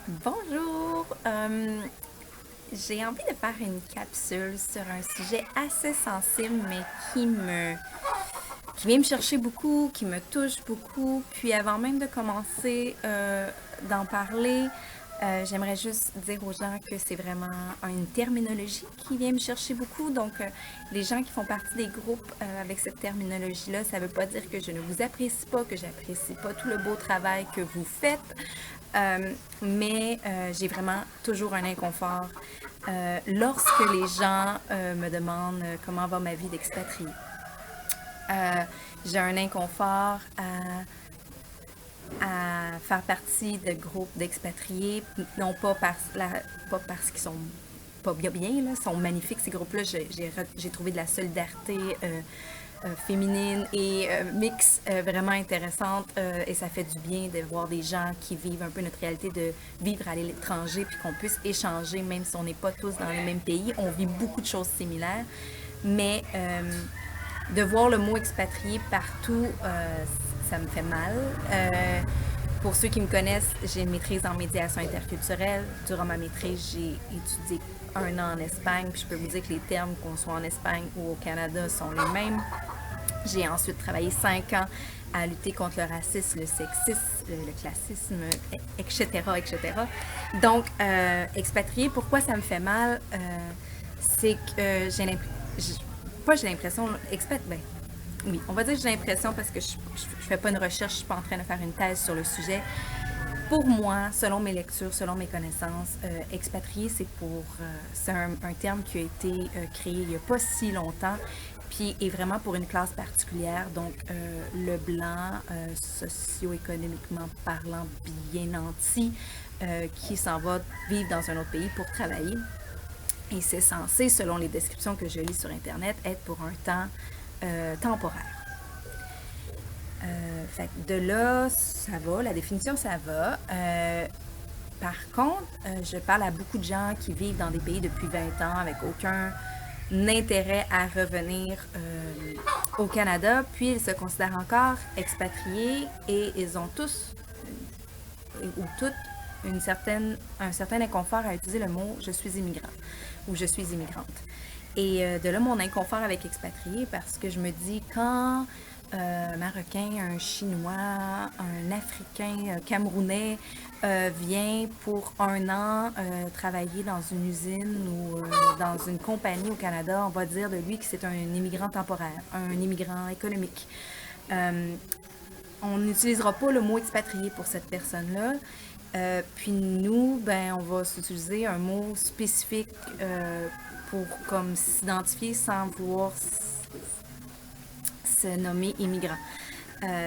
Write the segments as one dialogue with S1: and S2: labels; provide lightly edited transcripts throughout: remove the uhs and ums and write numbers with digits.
S1: Bonjour! J'ai envie de faire une capsule sur un sujet assez sensible, mais qui vient me chercher beaucoup, qui me touche beaucoup. Puis avant même de commencer d'en parler, j'aimerais juste dire aux gens que c'est vraiment une terminologie qui vient me chercher beaucoup. Donc, les gens qui font partie des groupes avec cette terminologie-là, ça ne veut pas dire que je ne vous apprécie pas, que j'apprécie pas tout le beau travail que vous faites. Mais j'ai vraiment toujours un inconfort lorsque les gens me demandent comment va ma vie d'expatrié. Euh, j'ai un inconfort à faire partie de groupes d'expatriés, non pas parce qu'ils sont pas bien, là, sont magnifiques ces groupes-là. J'ai trouvé de la solidarité féminine et mix vraiment intéressante et ça fait du bien de voir des gens qui vivent un peu notre réalité de vivre à l'étranger puis qu'on puisse échanger même si on n'est pas tous dans les mêmes pays. On vit beaucoup de choses similaires, mais de voir le mot expatrié partout, ça me fait mal. Pour ceux qui me connaissent, j'ai une maîtrise en médiation interculturelle. Durant ma maîtrise, j'ai étudié un an en Espagne. Puis je peux vous dire que les termes, qu'on soit en Espagne ou au Canada, sont les mêmes. J'ai ensuite travaillé 5 ans à lutter contre le racisme, le sexisme, le classisme, etc., etc. Donc, expatrié, pourquoi ça me fait mal? C'est que j'ai l'impression... Pas j'ai l'impression... Ben, oui, on va dire que j'ai l'impression parce que je fais pas une recherche, je suis pas en train de faire une thèse sur le sujet. Pour moi, selon mes lectures, selon mes connaissances, expatrié, c'est un terme qui a été créé il n'y a pas si longtemps, puis est vraiment pour une classe particulière, donc le blanc, socio-économiquement parlant, bien nanti, qui s'en va vivre dans un autre pays pour travailler. Et c'est censé, selon les descriptions que je lis sur Internet, être pour un temps temporaire. Fait que de là, ça va, la définition, ça va. Par contre, je parle à beaucoup de gens qui vivent dans des pays depuis 20 ans avec aucun intérêt à revenir au Canada, puis ils se considèrent encore expatriés et ils ont tous ou toutes un certain inconfort à utiliser le mot je suis immigrant ou je suis immigrante. Et de là mon inconfort avec expatrié parce que je me dis quand un Marocain, un Chinois, un Africain, un Camerounais vient pour un an travailler dans une usine ou dans une compagnie au Canada, on va dire de lui que c'est un immigrant temporaire, un immigrant économique. On n'utilisera pas le mot expatrié pour cette personne-là. Puis nous, ben, on va s'utiliser un mot spécifique pour comme s'identifier sans vouloir se nommer immigrant.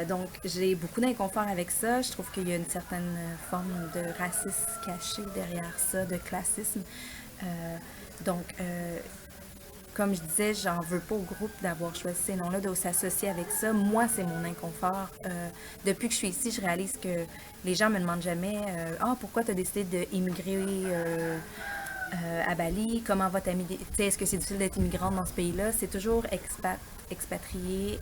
S1: Donc, j'ai beaucoup d'inconfort avec ça. Je trouve qu'il y a une certaine forme de racisme caché derrière ça, de classisme. Donc, comme je disais, j'en veux pas au groupe d'avoir choisi ces noms-là, de s'associer avec ça. Moi, c'est mon inconfort. Depuis que je suis ici, je réalise que les gens me demandent jamais pourquoi tu as décidé d'immigrer à Bali, comment va ta est-ce que c'est difficile d'être immigrante dans ce pays-là? C'est toujours expatrié.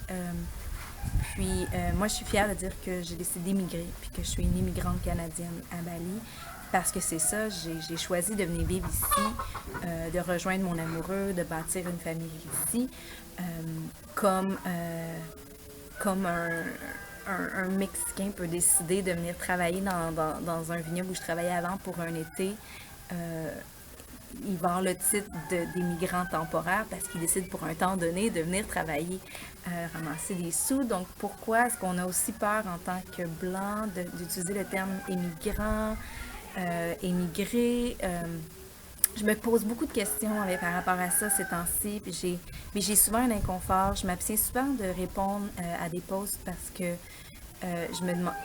S1: Puis moi, je suis fière de dire que j'ai décidé d'immigrer, puis que je suis une immigrante canadienne à Bali. Parce que c'est ça, j'ai choisi de venir vivre ici, de rejoindre mon amoureux, de bâtir une famille ici, euh, comme, comme un Mexicain peut décider de venir travailler dans un vignoble où je travaillais avant pour un été. Euh, il va avoir le titre d'immigrant temporaire parce qu'il décide pour un temps donné de venir travailler, ramasser des sous. Donc pourquoi est-ce qu'on a aussi peur en tant que blanc d'utiliser le terme immigrant, émigré? Je me pose beaucoup de questions par rapport à ça ces temps-ci. Mais j'ai souvent un inconfort. Je m'abstiens souvent de répondre à des posts parce que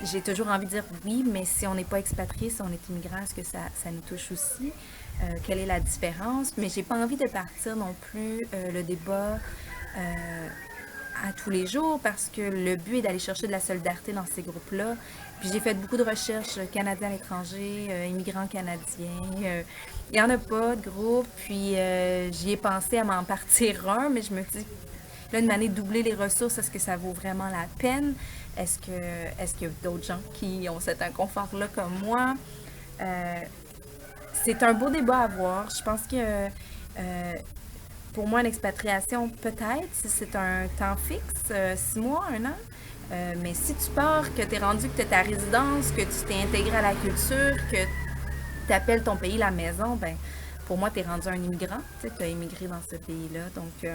S1: j'ai toujours envie de dire oui, mais si on n'est pas expatrié, si on est immigrant, est-ce que ça nous touche aussi? Quelle est la différence? Mais j'ai pas envie de partir non plus le débat à tous les jours parce que le but est d'aller chercher de la solidarité dans ces groupes-là. Puis j'ai fait beaucoup de recherches Canadiens à l'étranger, immigrants canadiens. Il n'y en a pas de groupe. Puis j'y ai pensé à m'en partir un, mais je me dis, là, une année de doubler les ressources, est-ce que ça vaut vraiment la peine? Est-ce qu'il y a d'autres gens qui ont cet inconfort-là comme moi? Euh, c'est un beau débat à avoir. Je pense que pour moi, l'expatriation, peut-être, si c'est un temps fixe, 6 mois, 1 an. Mais si tu pars, que tu es rendu, que tu as ta résidence, que tu t'es intégré à la culture, que tu appelles ton pays la maison, ben pour moi, tu es rendu un immigrant. Tu as immigré dans ce pays-là. Donc,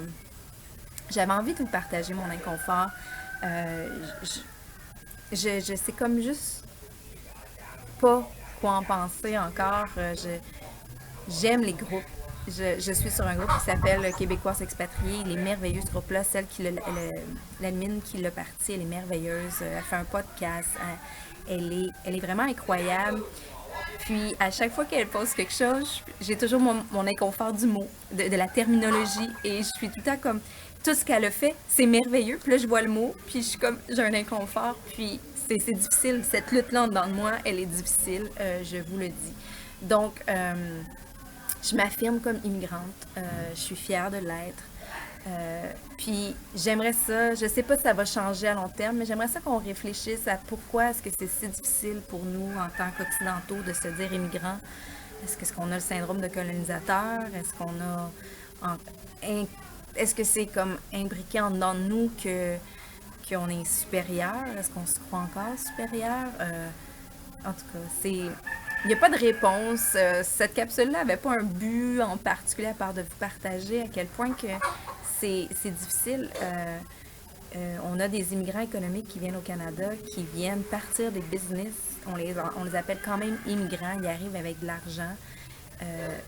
S1: j'avais envie de vous partager mon inconfort. Je sais comme juste pas quoi en penser encore. J'aime les groupes. Je suis sur un groupe qui s'appelle Québécois expatriés. Il est merveilleux ce groupe-là. Celle qui l'admin qui l'a parti, elle est merveilleuse. Elle fait un podcast. Elle est vraiment incroyable. Puis à chaque fois qu'elle pose quelque chose, j'ai toujours mon inconfort du mot, de la terminologie. Et je suis tout le temps comme, tout ce qu'elle a fait, c'est merveilleux. Puis là, je vois le mot, puis je suis comme, j'ai un inconfort. Puis c'est difficile. Cette lutte-là en dedans de moi, elle est difficile, je vous le dis. Donc, je m'affirme comme immigrante. Je suis fière de l'être. Puis j'aimerais ça, je sais pas si ça va changer à long terme, mais j'aimerais ça qu'on réfléchisse à pourquoi est-ce que c'est si difficile pour nous en tant qu'occidentaux de se dire immigrants. Est-ce qu'on a le syndrome de colonisateur? Est-ce qu'on a... Est-ce que c'est comme imbriqué en dedans de nous qu'on est supérieur? Est-ce qu'on se croit encore supérieur? En tout cas, il n'y a pas de réponse. Cette capsule-là n'avait pas un but en particulier à part de vous partager à quel point que c'est difficile. On a des immigrants économiques qui viennent au Canada, qui viennent partir des business. On les appelle quand même immigrants. Ils arrivent avec de l'argent.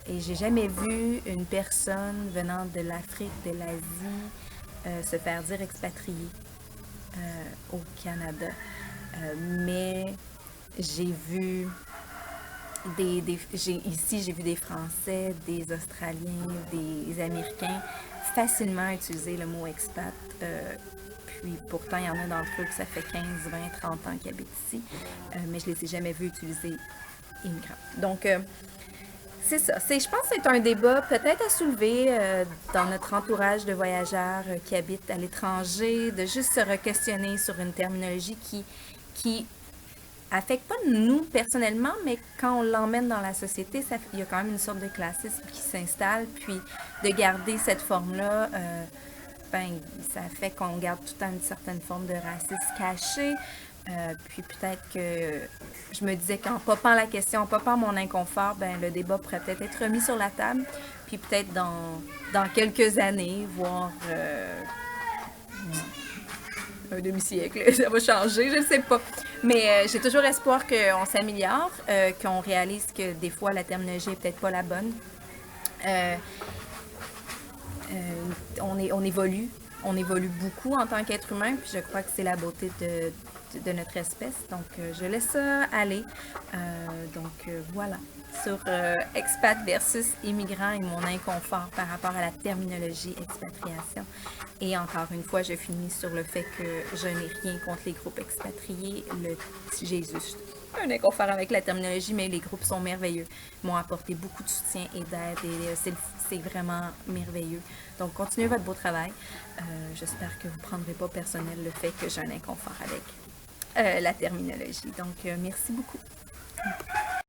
S1: Et j'ai jamais vu une personne venant de l'Afrique, de l'Asie, se faire dire expatrié au Canada. Mais j'ai vu ici, j'ai vu des Français, des Australiens, des Américains facilement utiliser le mot expat. Puis pourtant, il y en a d'entre eux que ça fait 15, 20, 30 ans qu'ils habitent ici, mais je ne les ai jamais vus utiliser immigrants. Donc, c'est ça. Je pense que c'est un débat peut-être à soulever dans notre entourage de voyageurs qui habitent à l'étranger, de juste se re-questionner sur une terminologie qui affecte pas nous personnellement, mais quand on l'emmène dans la société, il y a quand même une sorte de classisme qui s'installe, puis de garder cette forme-là, ben, ça fait qu'on garde tout le temps une certaine forme de racisme caché. Puis peut-être que je me disais qu'en popant la question, en popant mon inconfort, ben, le débat pourrait peut-être être remis sur la table, puis peut-être dans quelques années, voire un demi-siècle, ça va changer, je ne sais pas. Mais j'ai toujours espoir qu'on s'améliore, qu'on réalise que des fois la terminologie n'est peut-être pas la bonne. On évolue beaucoup en tant qu'être humain, puis je crois que c'est la beauté de notre espèce. Donc, je laisse ça aller. Voilà, sur expat versus immigrant et mon inconfort par rapport à la terminologie expatriation. Et encore une fois, je finis sur le fait que je n'ai rien contre les groupes expatriés. J'ai juste un inconfort avec la terminologie, mais les groupes sont merveilleux. Ils m'ont apporté beaucoup de soutien et d'aide et c'est vraiment merveilleux. Donc, continuez votre beau travail. J'espère que vous ne prendrez pas personnel le fait que j'ai un inconfort avec la terminologie. Donc, merci beaucoup.